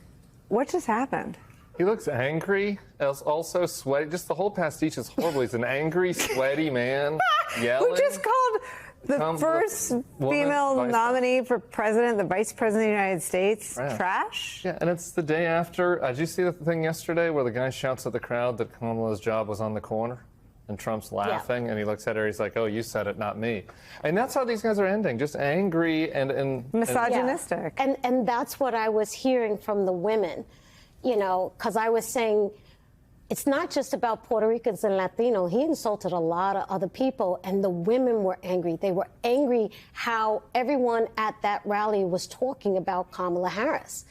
what just happened? He looks angry, also sweaty. Just the whole pastiche is horrible. He's an angry, sweaty man yelling. Who just called the first female nominee for president, the vice president of the United States, trash? Yeah, and it's the day after. Did you see the thing yesterday where the guy shouts at the crowd that Kamala's job was on the corner? And Trump's laughing, and he looks at her, he's like, oh, you said it, not me. And that's how these guys are ending, just angry and misogynistic. Yeah. And that's what I was hearing from the women, because I was saying, it's not just about Puerto Ricans and Latinos. He insulted a lot of other people, and the women were angry. They were angry how everyone at that rally was talking about Kamala Harris,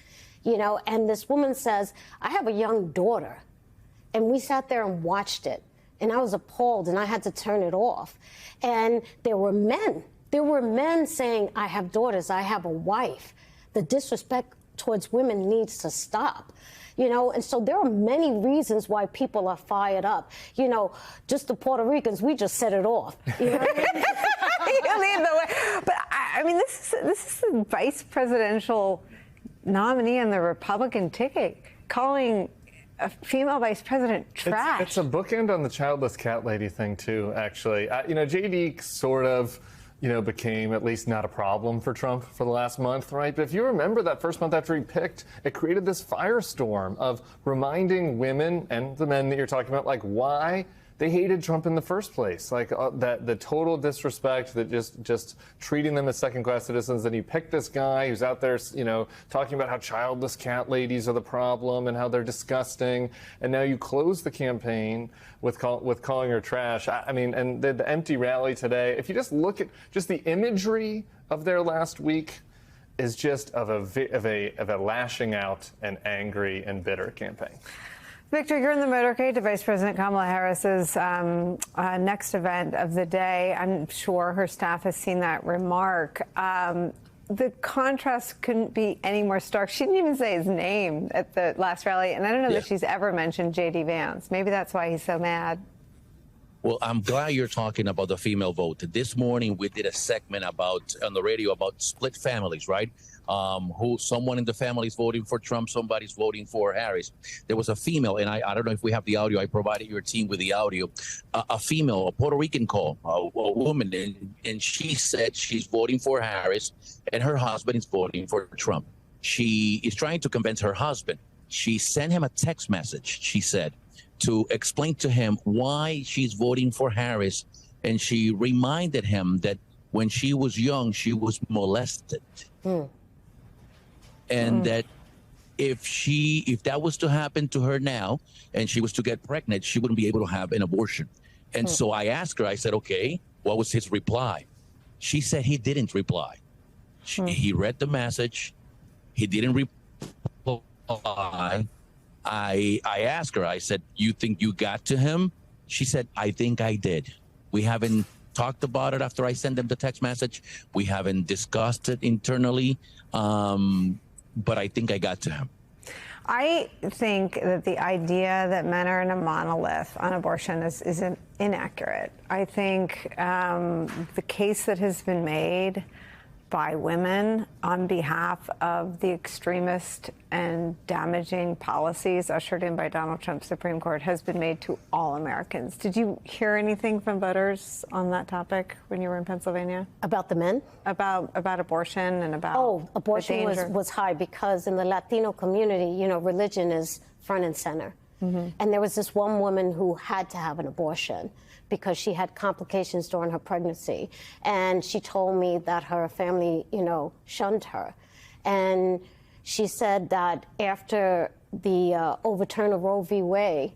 and this woman says, I have a young daughter, and we sat there and watched it. And I was appalled, and I had to turn it off. And there were men saying, I have daughters, I have a wife. The disrespect towards women needs to stop. you know, and so there are many reasons why people are fired up. You know, just the Puerto Ricans, we just set it off. You know what I mean? You lead the way. But I mean, this is the vice presidential nominee on the Republican ticket calling a female vice president trash. It's a bookend on the childless cat lady thing too, actually. You know, JD sort of, you know, became at least not a problem for Trump for the last month, right? But if you remember that first month after he picked, it created this firestorm of reminding women and the men that you're talking about, like, why they hated Trump in the first place, like that the total disrespect, that just treating them as second-class citizens. And you picked this guy who's out there, you know, talking about how childless cat ladies are the problem and how they're disgusting. And now you close the campaign with calling her trash. I mean, and the empty rally today. If you just look at just the imagery of their last week, is just of a lashing out and angry and bitter campaign. Victor, you're in the motorcade to Vice President Kamala Harris's next event of the day. I'm sure her staff has seen that remark. The contrast couldn't be any more stark. She didn't even say his name at the last rally, and I don't know that she's ever mentioned J.D. Vance. Maybe that's why he's so mad. Well, I'm glad you're talking about the female vote. This morning, we did a segment on the radio about split families, right? Who someone in the family is voting for Trump, somebody's voting for Harris. There was a female, and I don't know if we have the audio. I provided your team with the audio. A female, a Puerto Rican call, a woman, and she said she's voting for Harris, and her husband is voting for Trump. She is trying to convince her husband. She sent him a text message, she said, to explain to him why she's voting for Harris, and she reminded him that when she was young, she was molested. And that if that was to happen to her now and she was to get pregnant, she wouldn't be able to have an abortion. And so I asked her, I said, okay, what was his reply? She said he didn't reply. He read the message. He didn't reply. I asked her, I said, you think you got to him? She said, I think I did. We haven't talked about it after I sent them the text message. We haven't discussed it internally. But I think I got to him. I think that the idea that men are in a monolith on abortion is inaccurate. I think the case that has been made by women on behalf of the extremist and damaging policies ushered in by Donald Trump's Supreme Court has been made to all Americans. Did you hear anything from voters on that topic when you were in Pennsylvania? About the men? About abortion and about abortion was high because in the Latino community, you know, religion is front and center. And there was this one woman who had to have an abortion because she had complications during her pregnancy. And she told me that her family, you know, shunned her. And she said that after the overturn of Roe v. Wade,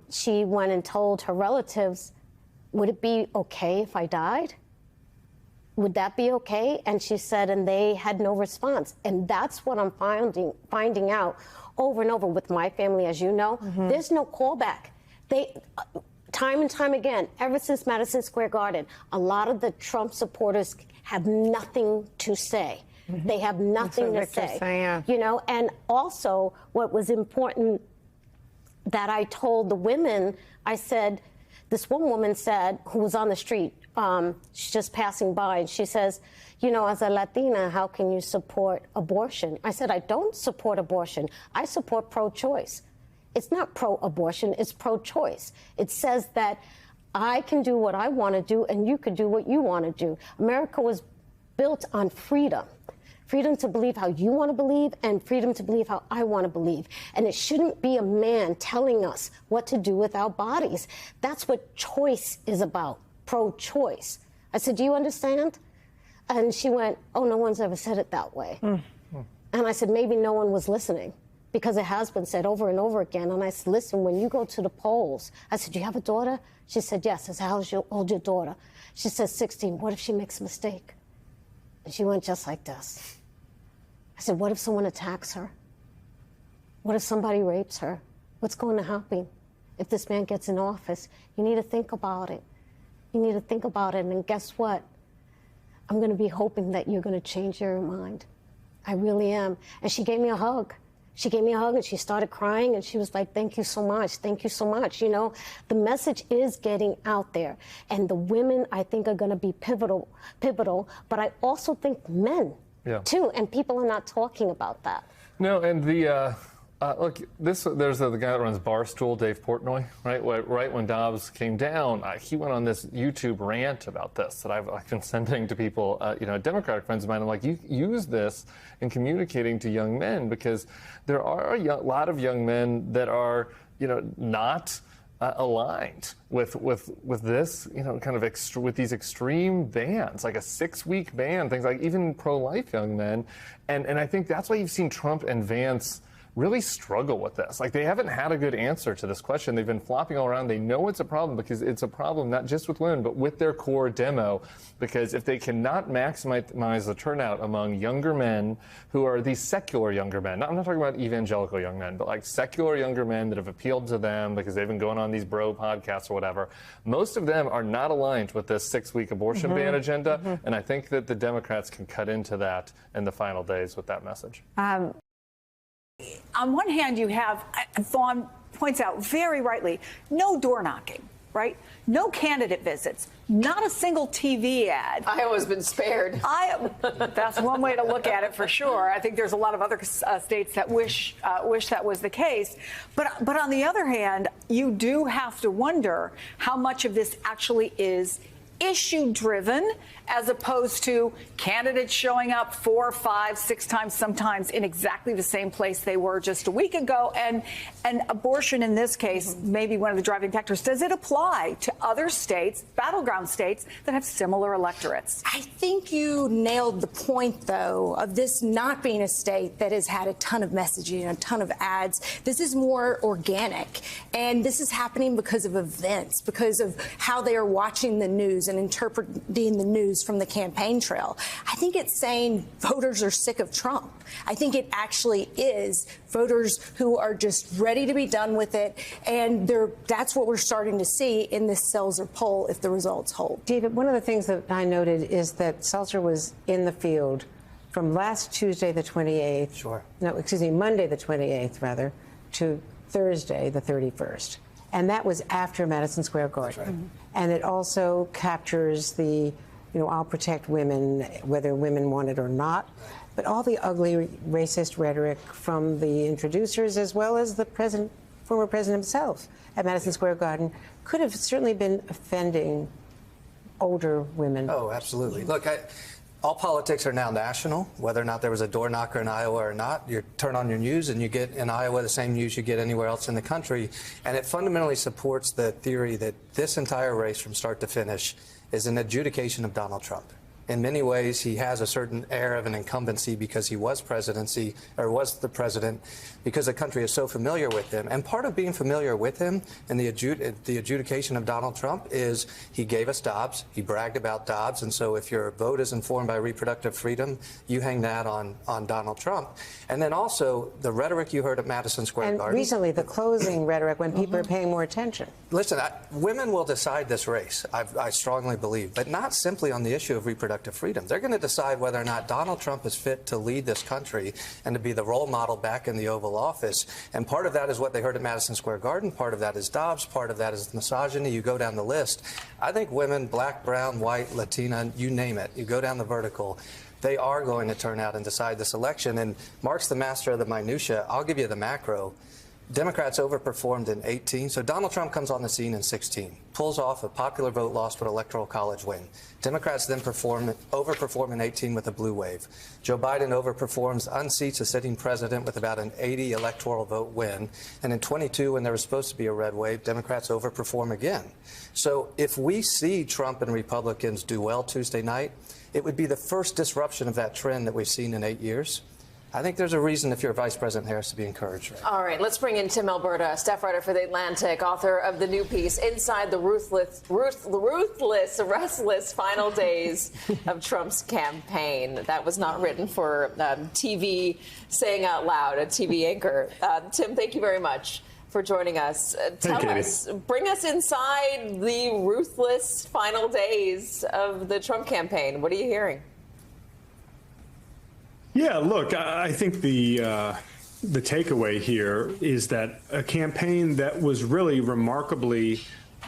she went and told her relatives, would it be okay if I died? Would that be okay? And she said, and they had no response. And that's what I'm finding out over and over with my family, as you know. There's no callback. Time and time again, ever since Madison Square Garden, a lot of the Trump supporters have nothing to say. They have nothing to say. You know, and also what was important that I told the women, I said, this one woman said, who was on the street, she's just passing by, and she says, you know, as a Latina, how can you support abortion? I said, I don't support abortion. I support pro-choice. It's not pro-abortion, it's pro-choice. It says that I can do what I want to do and you can do what you want to do. America was built on freedom. Freedom to believe how you want to believe and freedom to believe how I want to believe. And it shouldn't be a man telling us what to do with our bodies. That's what choice is about, pro-choice. I said, do you understand? And she went, oh, no one's ever said it that way. And I said, maybe no one was listening. Because it has been said over and over again. And I said, listen, when you go to the polls, I said, do you have a daughter? She said, yes. I said, how old your daughter? She said, 16. What if she makes a mistake? And she went just like this. I said, what if someone attacks her? What if somebody rapes her? What's going to happen if this man gets in office? You need to think about it. You need to think about it. And guess what? I'm going to be hoping that you're going to change your mind. I really am. And she gave me a hug. She gave me a hug and she started crying and she was like, thank you so much. Thank you so much. You know, the message is getting out there. And the women, I think, are going to be pivotal. But I also think men, too. And people are not talking about that. No, and the... look, there's the guy that runs Barstool, Dave Portnoy, right? Right when Dobbs came down, he went on this YouTube rant about this that I've been sending to people, Democratic friends of mine. I'm like, you use this in communicating to young men because there are a lot of young men that are, not aligned with this, kind of with these extreme bans, like a 6-week ban, things like even pro-life young men, and I think that's why you've seen Trump and Vance really struggle with this. Like, they haven't had a good answer to this question. They've been flopping all around. They know it's a problem because it's a problem not just with women, but with their core demo. Because if they cannot maximize the turnout among younger men who are these secular younger men, I'm not talking about evangelical young men, but like secular younger men that have appealed to them because they've been going on these bro podcasts or whatever, most of them are not aligned with this 6-week abortion ban agenda. And I think that the Democrats can cut into that in the final days with that message. On one hand, you have, Vaughn points out very rightly, no door knocking, right? No candidate visits, not a single TV ad. Iowa's been spared. That's one way to look at it for sure. I think there's a lot of other states that wish that was the case. But on the other hand, you do have to wonder how much of this actually is issue-driven as opposed to candidates showing up 4, 5, 6 times, sometimes in exactly the same place they were just a week ago. And abortion in this case may be one of the driving factors. Does it apply to other states, battleground states, that have similar electorates? I think you nailed the point, though, of this not being a state that has had a ton of messaging, a ton of ads. This is more organic. And this is happening because of events, because of how they are watching the news and interpreting the news from the campaign trail. I think it's saying voters are sick of Trump. I think it actually is voters who are just ready to be done with it. And that's what we're starting to see in this Seltzer poll if the results hold. David, one of the things that I noted is that Seltzer was in the field from last Tuesday, the 28th. Sure. No, excuse me, Monday, the 28th, rather, to Thursday, the 31st. And that was after Madison Square Garden. That's right. And it also captures the, I'll protect women, whether women want it or not. But all the ugly racist rhetoric from the introducers as well as the former president himself at Madison Square Garden could have certainly been offending older women. Oh, absolutely. Look, all politics are now national, whether or not there was a door knocker in Iowa or not. You turn on your news and you get in Iowa the same news you get anywhere else in the country. And it fundamentally supports the theory that this entire race from start to finish is an adjudication of Donald Trump. In many ways, he has a certain air of an incumbency because he was the president, because the country is so familiar with him. And part of being familiar with him and the adjudication of Donald Trump is he gave us Dobbs. He bragged about Dobbs. And so if your vote is informed by reproductive freedom, you hang that on Donald Trump. And then also the rhetoric you heard at Madison Square Garden. And recently, the closing rhetoric when people are paying more attention. Listen, women will decide this race, I strongly believe, but not simply on the issue of reproductive freedom. They're going to decide whether or not Donald Trump is fit to lead this country and to be the role model back in the Oval Office. And part of that is what they heard at Madison Square Garden. Part of that is Dobbs. Part of that is misogyny. You go down the list. I think women, black, brown, white, Latina, you name it, you go down the vertical, they are going to turn out and decide this election. And Mark's the master of the minutia. I'll give you the macro. Democrats overperformed in 18, so Donald Trump comes on the scene in 16, pulls off a popular vote loss but electoral college win. Democrats then overperform in 18 with a blue wave. Joe Biden overperforms, unseats a sitting president with about an 80 electoral vote win. And in 22, when there was supposed to be a red wave, Democrats overperform again. So if we see Trump and Republicans do well Tuesday night, it would be the first disruption of that trend that we've seen in 8 years. I think there's a reason, if you're Vice President Harris, to be encouraged. Right? All right, let's bring in Tim Alberta, staff writer for The Atlantic, author of the new piece, Inside the Ruthless, Restless Final Days of Trump's Campaign. That was not written for TV saying out loud, a TV anchor. Tim, thank you very much for joining us. Bring us inside the ruthless final days of the Trump campaign. What are you hearing? Yeah, look, I think the the takeaway here is that a campaign that was really remarkably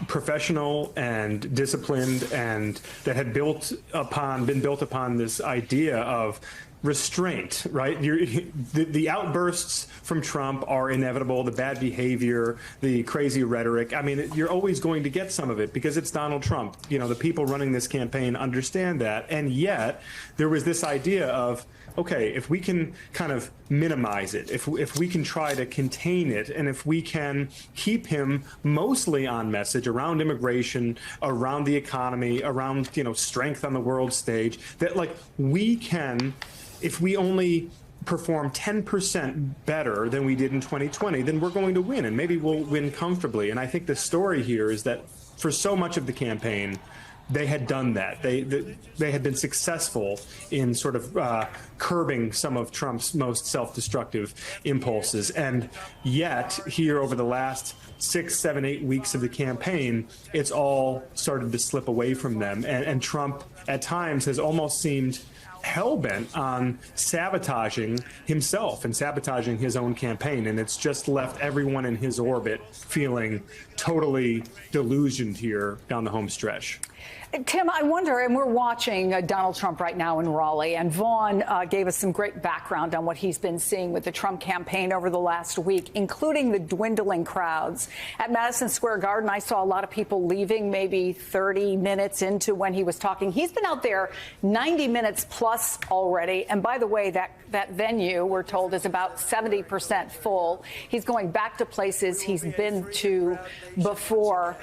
professional and disciplined, and that had been built upon this idea of restraint, right? The outbursts from Trump are inevitable, the bad behavior, the crazy rhetoric. I mean, you're always going to get some of it because it's Donald Trump. You know, the people running this campaign understand that. And yet there was this idea of, okay, if we can kind of minimize it, if we can try to contain it, and if we can keep him mostly on message around immigration, around the economy, around, you know, strength on the world stage, that like we can, if we only perform 10% better than we did in 2020, then we're going to win, and maybe we'll win comfortably. And I think the story here is that for so much of the campaign, they had done that. They had been successful in sort of curbing some of Trump's most self-destructive impulses. And yet, here over the last 6, 7, 8 weeks of the campaign, it's all started to slip away from them. And Trump, at times, has almost seemed hell-bent on sabotaging himself and sabotaging his own campaign, and it's just left everyone in his orbit feeling totally delusioned here down the home stretch. Tim, I wonder, and we're watching Donald Trump right now in Raleigh, and Vaughn gave us some great background on what he's been seeing with the Trump campaign over the last week, including the dwindling crowds. At Madison Square Garden, I saw a lot of people leaving maybe 30 minutes into when he was talking. He's been out there 90 minutes plus already. And by the way, that venue, we're told, is about 70% full. He's going back to places he's been to before.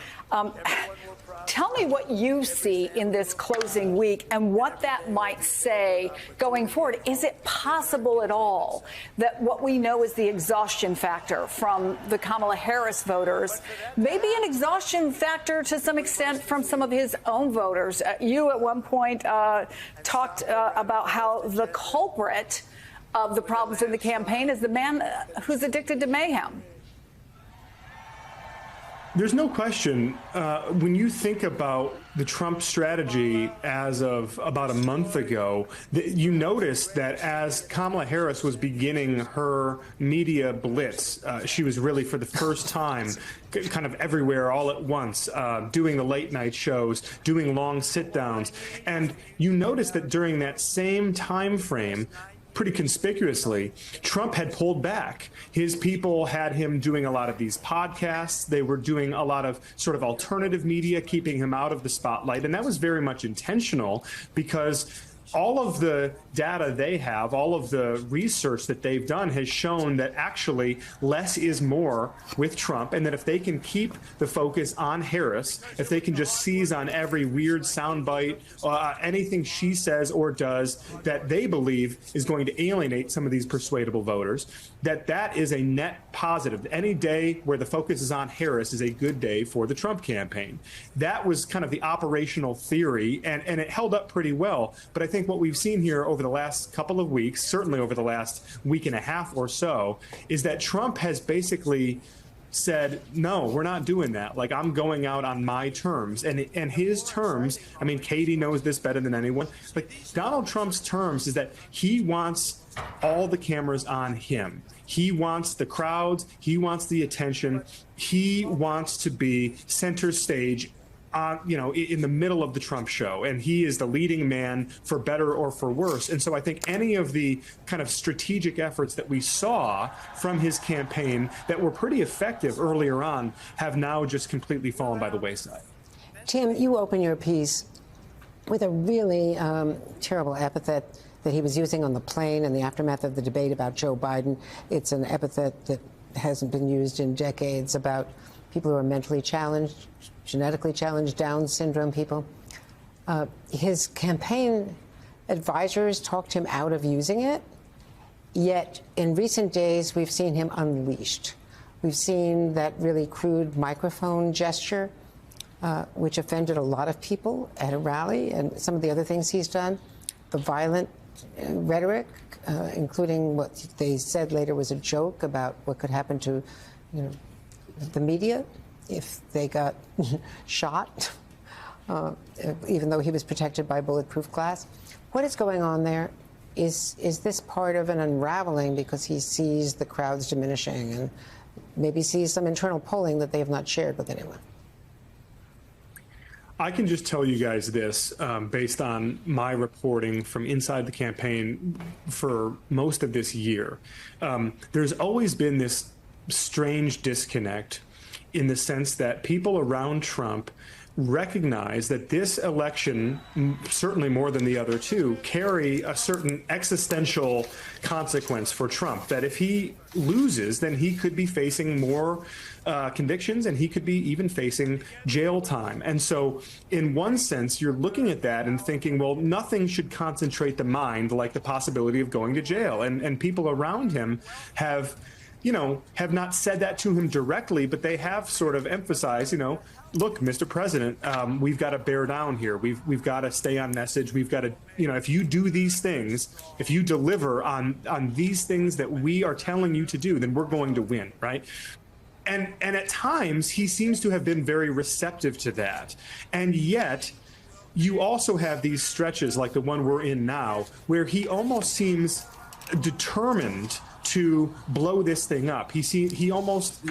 Tell me what you see in this closing week and what that might say going forward. Is it possible at all that what we know is the exhaustion factor from the Kamala Harris voters, maybe an exhaustion factor to some extent from some of his own voters? You at one point talked about how the culprit of the problems in the campaign is the man who's addicted to mayhem. There's no question, when you think about the Trump strategy as of about a month ago, you noticed that as Kamala Harris was beginning her media blitz, she was really for the first time kind of everywhere all at once, doing the late night shows, doing long sit downs. And you noticed that during that same time frame, pretty conspicuously, Trump had pulled back. His people had him doing a lot of these podcasts. They were doing a lot of sort of alternative media, keeping him out of the spotlight. And that was very much intentional because all of the data they have, all of the research that they've done has shown that actually less is more with Trump, and that if they can keep the focus on Harris, if they can just seize on every weird soundbite, anything she says or does that they believe is going to alienate some of these persuadable voters, that is a net positive. Any day where the focus is on Harris is a good day for the Trump campaign. That was kind of the operational theory, and it held up pretty well. But I think what we've seen here over the last couple of weeks, certainly over the last week and a half or so, is that Trump has basically said, no, we're not doing that. Like, I'm going out on my terms. And his terms, I mean, Katie knows this better than anyone. Like, Donald Trump's terms is that he wants all the cameras on him. He wants the crowds. He wants the attention. He wants to be center stage, in the middle of the Trump show, and he is the leading man for better or for worse. And so I think any of the kind of strategic efforts that we saw from his campaign that were pretty effective earlier on have now just completely fallen by the wayside. Tim, you open your piece with a really terrible epithet that he was using on the plane in the aftermath of the debate about Joe Biden. It's an epithet that hasn't been used in decades about people who are mentally challenged, genetically challenged, Down syndrome people. His campaign advisors talked him out of using it, yet in recent days we've seen him unleashed. We've seen that really crude microphone gesture, which offended a lot of people at a rally, and some of the other things he's done, the violent rhetoric, including what they said later was a joke about what could happen to the media if they got shot, even though he was protected by bulletproof glass. What is going on there? is this part of an unraveling because he sees the crowds diminishing and maybe sees some internal polling that they have not shared with anyone? I can just tell you guys this, based on my reporting from inside the campaign for most of this year. There's always been this strange disconnect in the sense that people around Trump recognize that this election, certainly more than the other two, carry a certain existential consequence for Trump. That if he loses, then he could be facing more convictions, and he could be even facing jail time. And so in one sense, you're looking at that and thinking, well, nothing should concentrate the mind like the possibility of going to jail. And people around him have not said that to him directly, but they have sort of emphasized, look, Mr. President, we've got to bear down here. We've got to stay on message. We've got to, if you do these things, if you deliver on these things that we are telling you to do, then we're going to win, right? And at times, he seems to have been very receptive to that. And yet, you also have these stretches like the one we're in now, where he almost seems determined to blow this thing up. He almost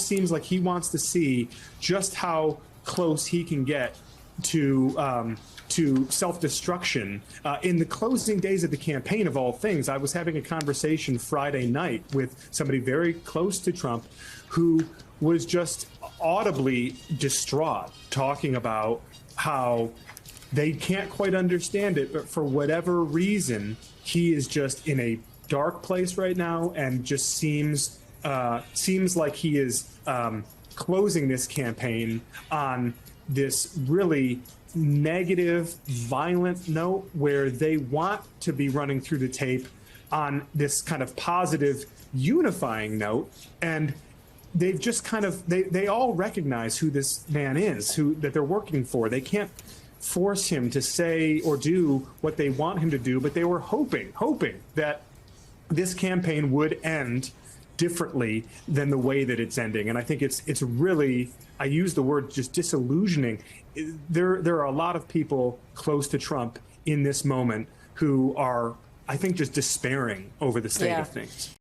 seems like he wants to see just how close he can get to self-destruction. In the closing days of the campaign, of all things, I was having a conversation Friday night with somebody very close to Trump who was just audibly distraught, talking about how they can't quite understand it, but for whatever reason, he is just in a dark place right now, and just seems like he is closing this campaign on this really negative, violent note, where they want to be running through the tape on this kind of positive, unifying note. And they've just they all recognize who this man is, that they're working for. They can't force him to say or do what they want him to do, but they were hoping that this campaign would end differently than the way that it's ending. And I think it's really, I use the word just disillusioning. There are a lot of people close to Trump in this moment who are, I think, just despairing over the state of things.